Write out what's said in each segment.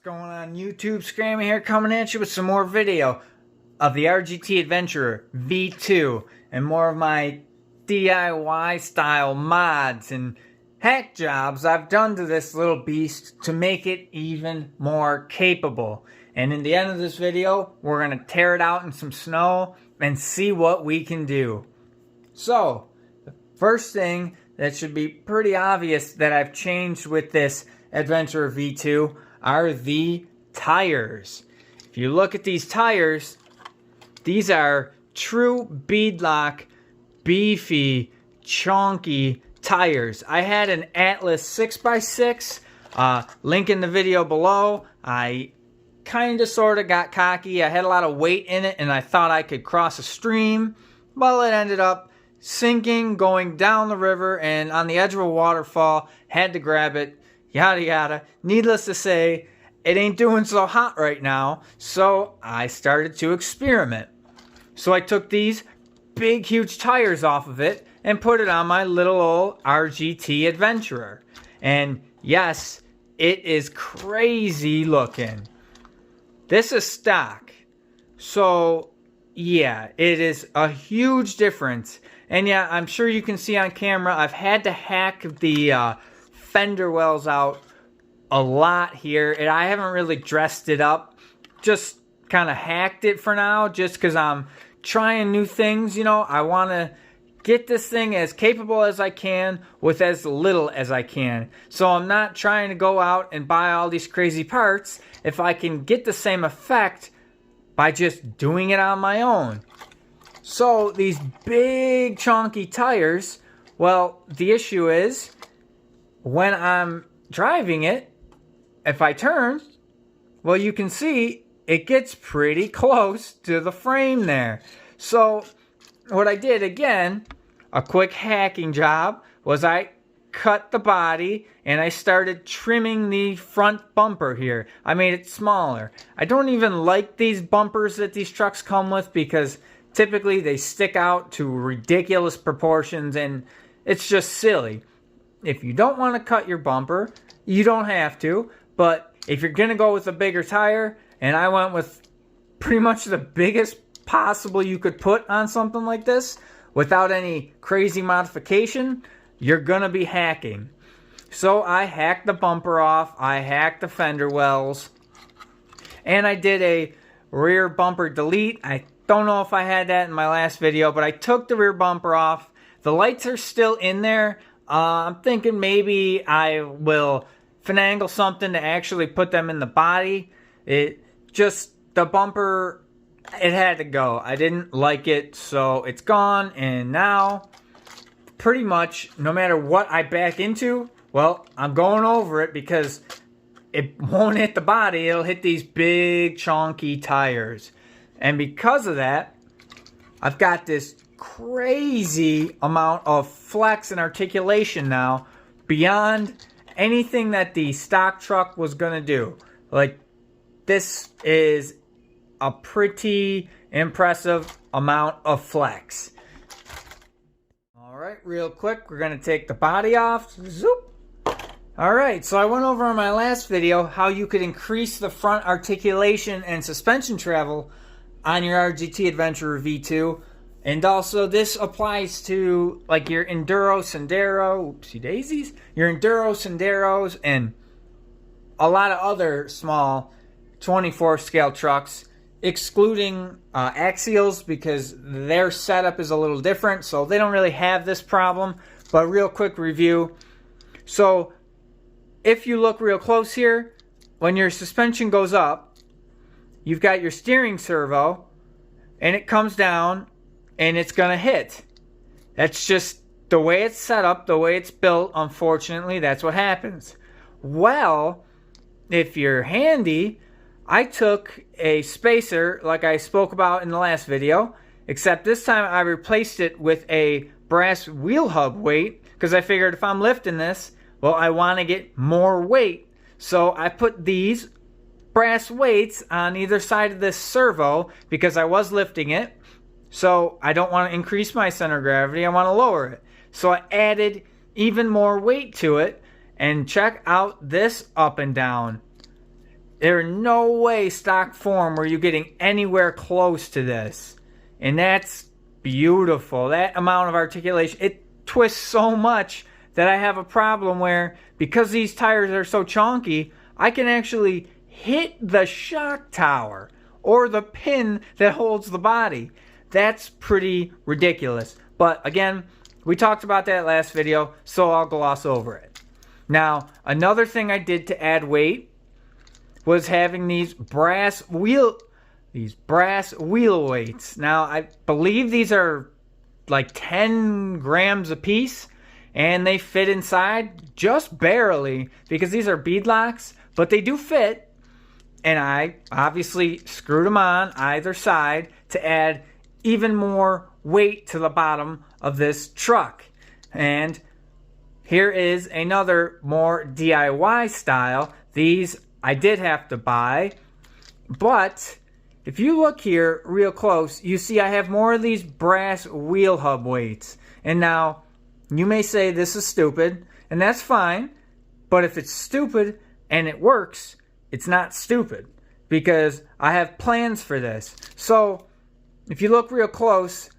going on YouTube? Scrammy here, coming at you with some more video of the RGT Adventurer V2 and more of my DIY style mods and hack jobs I've done to this little beast to make it even more capable. And in the end of this video, we're going to tear it out in some snow and see what we can do. So, the first thing that should be pretty obvious that I've changed with this Adventurer V2 are the tires. If you look at these tires, these are true beadlock, beefy, chunky tires. I had an Atlas 6x6, link in the video below. I kind of sort of got cocky. I had a lot of weight in it and I thought I could cross a stream. Well, it ended up sinking, going down the river, and on the edge of a waterfall, had to grab it, yada yada. Needless to say, it ain't doing so hot right now, so I started to experiment. So I took these big, huge tires off of it and put it on my little old RGT Adventurer. And yes, it is crazy looking. This is stock, so yeah, it is a huge difference. And yeah, I'm sure you can see on camera, I've had to hack the fender wells out a lot here. And I haven't really dressed it up. Just kind of hacked it for now, just because I'm trying new things. You know, I want to get this thing as capable as I can with as little as I can. So I'm not trying to go out and buy all these crazy parts if I can get the same effect by just doing it on my own. So these big chunky tires, well, the issue is when I'm driving it, if I turn, well, you can see it gets pretty close to the frame there. So what I did, again, a quick hacking job, was I cut the body and I started trimming the front bumper here. I made it smaller. I don't even like these bumpers that these trucks come with because typically they stick out to ridiculous proportions and it's just silly. If you don't want to cut your bumper, you don't have to. But if you're going to go with a bigger tire, and I went with pretty much the biggest possible you could put on something like this without any crazy modification, you're going to be hacking. So I hacked the bumper off, I hacked the fender wells, and I did a rear bumper delete. I don't know if I had that in my last video, but I took the rear bumper off. The lights are still in there. I'm thinking maybe I will finagle something to actually put them in the body. The bumper, it had to go. I didn't like it, so it's gone. And now, pretty much, no matter what I back into, well, I'm going over it because it won't hit the body. It'll hit these big, chunky tires. And because of that, I've got this crazy amount of flex and articulation now beyond anything that the stock truck was going to do. Like, this is a pretty impressive amount of flex. Alright, real quick, we're going to take the body off. Zoop. Alright, so I went over in my last video how you could increase the front articulation and suspension travel on your RGT Adventurer V2. And also this applies to like your Enduro, Sendero, oopsie daisies, your Enduro, Senderos, and a lot of other small 24 scale trucks, excluding Axials because their setup is a little different, so they don't really have this problem. But real quick review. So if you look real close here, when your suspension goes up, you've got your steering servo, and it comes down, and it's going to hit. That's just the way it's set up, the way it's built. Unfortunately, that's what happens. Well, if you're handy, I took a spacer like I spoke about in the last video, except this time I replaced it with a brass wheel hub weight because I figured if I'm lifting this, well, I want to get more weight. So I put these brass weights on either side of this servo because I was lifting it. So I don't want to increase my center of gravity, I want to lower it. So I added even more weight to it, and check out this up and down. There's no way stock form were you getting anywhere close to this. And that's beautiful. That amount of articulation, it twists so much that I have a problem where, because these tires are so chonky, I can actually hit the shock tower or the pin that holds the body. That's pretty ridiculous. But again, we talked about that last video, so I'll gloss over it. Now, another thing I did to add weight was having these brass wheel weights. Now, I believe these are like 10 grams a piece, and they fit inside just barely because these are bead locks, but they do fit. And I obviously screwed them on either side to add even more weight to the bottom of this truck. And here is another more DIY style. These I did have to buy, but if you look here real close, you see I have more of these brass wheel hub weights. And now, you may say this is stupid, and that's fine, but if it's stupid and it works, it's not stupid, because I have plans for this. So, if you look real close,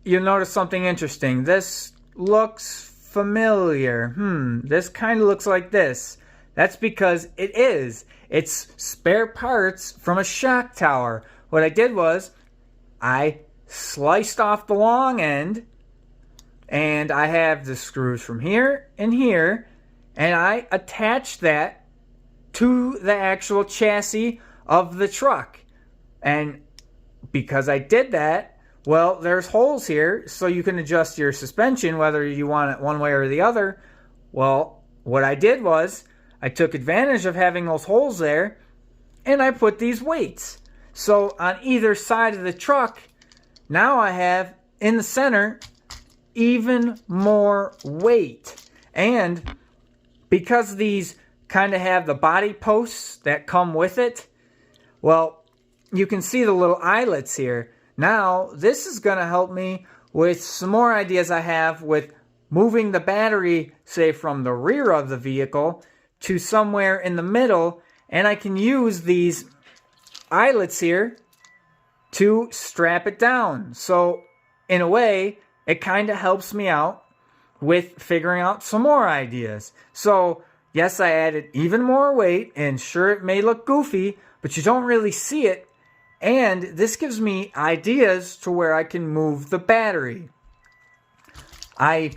you'll notice something interesting. This looks familiar. This kind of looks like this. That's because it is. It's spare parts from a shock tower. What I did was, I sliced off the long end, and I have the screws from here and here, and I attached that to the actual chassis of the truck. And because I did that, well, there's holes here, so you can adjust your suspension, whether you want it one way or the other. Well, what I did was, I took advantage of having those holes there, and I put these weights. So on either side of the truck, now I have, in the center, even more weight. And because these kind of have the body posts that come with it, well, you can see the little eyelets here. Now, this is going to help me with some more ideas I have with moving the battery, say, from the rear of the vehicle to somewhere in the middle, and I can use these eyelets here to strap it down. So, in a way, it kind of helps me out with figuring out some more ideas. So, yes, I added even more weight, and sure, it may look goofy, but you don't really see it. And this gives me ideas to where I can move the battery. I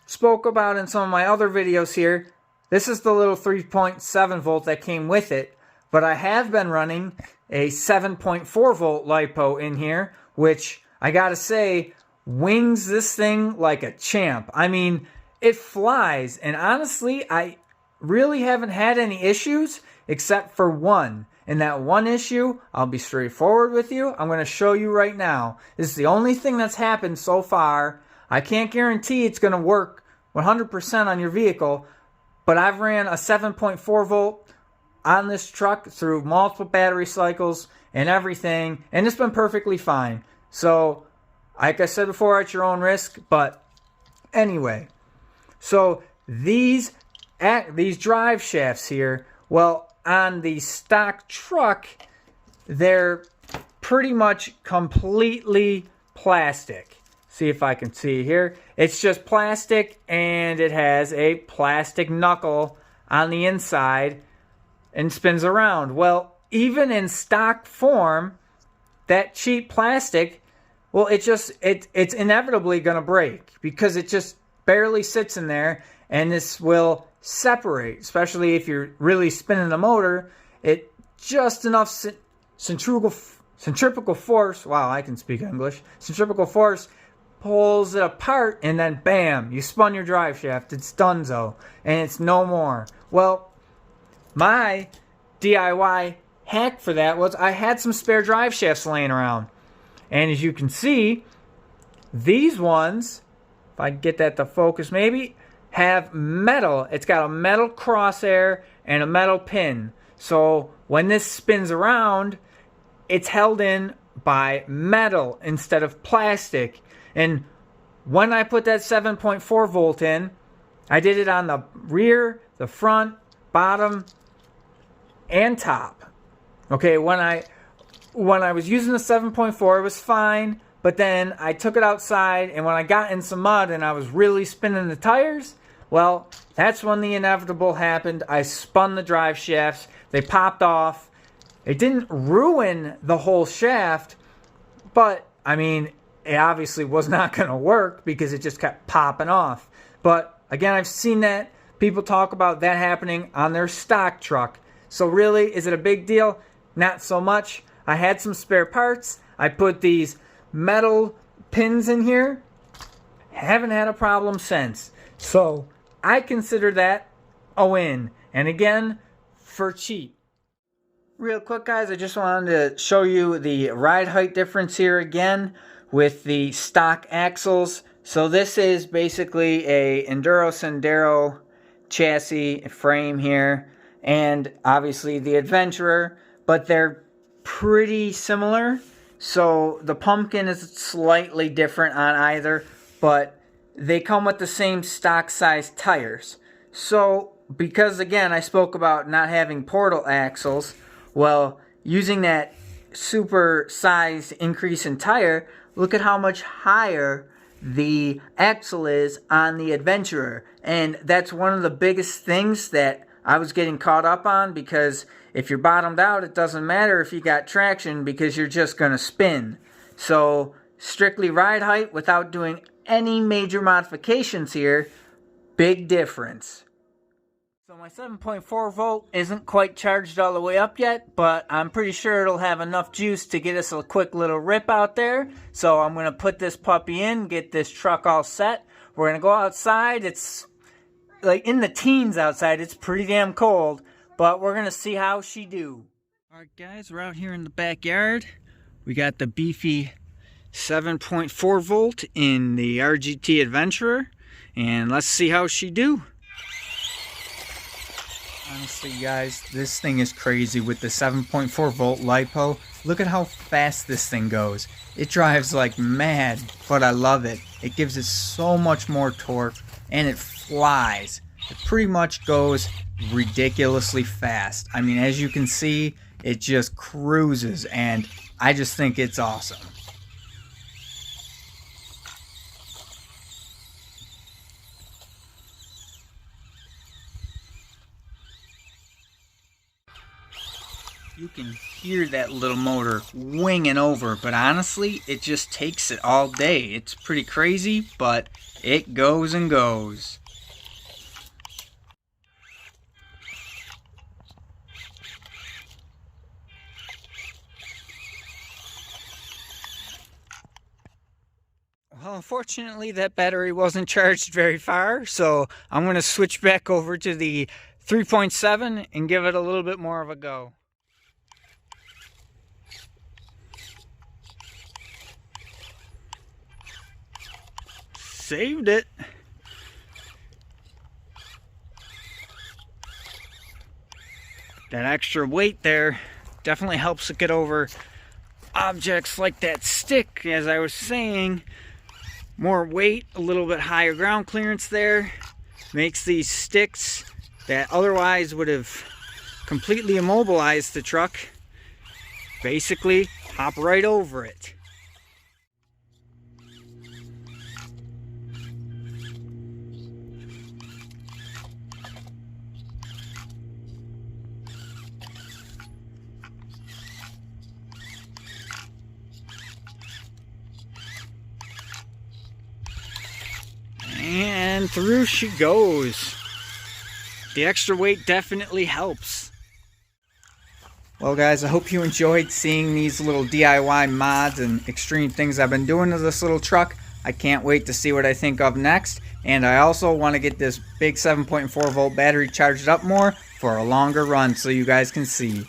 spoke about in some of my other videos here, this is the little 3.7 volt that came with it, but I have been running a 7.4 volt LiPo in here, which I gotta say, wings this thing like a champ. I mean, it flies, and honestly, I really haven't had any issues except for one. And that one issue, I'll be straightforward with you, I'm going to show you right now. This is the only thing that's happened so far. I can't guarantee it's going to work 100% on your vehicle, but I've ran a 7.4 volt on this truck through multiple battery cycles and everything, and it's been perfectly fine. So, like I said before, at your own risk, but anyway. So, these drive shafts here, well, on the stock truck, they're pretty much completely plastic. See if I can see here. It's just plastic, and it has a plastic knuckle on the inside and spins around. Well, even in stock form, that cheap plastic, well, it's inevitably going to break because it just barely sits in there, and this will separate, especially if you're really spinning the motor. It just enough centrifugal force, wow, I can speak English, centrifugal force pulls it apart, and then bam, you spun your drive shaft. It's donezo, and it's no more. Well, my DIY hack for that was I had some spare drive shafts laying around, and as you can see, these ones, if I can get that to focus maybe, have metal. It's got a metal crosshair and a metal pin. So when this spins around, it's held in by metal instead of plastic. And when I put that 7.4 volt in, I did it on the rear, the front, bottom, and top. Okay, when I was using the 7.4, it was fine, but then I took it outside, and when I got in some mud and I was really spinning the tires, well, that's when the inevitable happened. I spun the drive shafts, they popped off. It didn't ruin the whole shaft, but I mean, it obviously was not going to work because it just kept popping off. But again, I've seen that. People talk about that happening on their stock truck. So really, is it a big deal? Not so much. I had some spare parts. I put these metal pins in here. Haven't had a problem since. So I consider that a win. And again, for cheap. Real quick, guys, I just wanted to show you the ride height difference here again with the stock axles. So this is basically a Enduro Sendero chassis frame here, and obviously the Adventurer, but they're pretty similar. So the pumpkin is slightly different on either, but they come with the same stock size tires. So because again I spoke about not having portal axles, well, using that super sized increase in tire, look at how much higher the axle is on the Adventurer. And that's one of the biggest things that I was getting caught up on, because if you're bottomed out, it doesn't matter if you got traction because you're just going to spin. So strictly ride height without doing any major modifications here, big difference. So my 7.4 volt isn't quite charged all the way up yet, but I'm pretty sure it'll have enough juice to get us a quick little rip out there. So I'm going to put this puppy in, get this truck all set. We're going to go outside. It's like in the teens outside. It's pretty damn cold, but we're going to see how she do. All right, guys, we're out here in the backyard. We got the beefy 7.4 volt in the RGT Adventurer, and let's see how she do. Honestly, guys, this thing is crazy with the 7.4 volt LiPo. Look at how fast this thing goes. It drives like mad, but I love it. It gives it so much more torque, and it flies. It pretty much goes ridiculously fast. I mean, as you can see, it just cruises, and I just think it's awesome. You can hear that little motor winging over, but honestly, it just takes it all day. It's pretty crazy, but it goes and goes. Well, unfortunately, that battery wasn't charged very far, so I'm going to switch back over to the 3.7 and give it a little bit more of a go. Saved it. That extra weight there definitely helps it get over objects like that stick. As I was saying, more weight, a little bit higher ground clearance there makes these sticks that otherwise would have completely immobilized the truck basically hop right over it. And through she goes. The extra weight definitely helps. Well, guys, I hope you enjoyed seeing these little DIY mods and extreme things I've been doing to this little truck. I can't wait to see what I think of next. And I also want to get this big 7.4 volt battery charged up more for a longer run so you guys can see.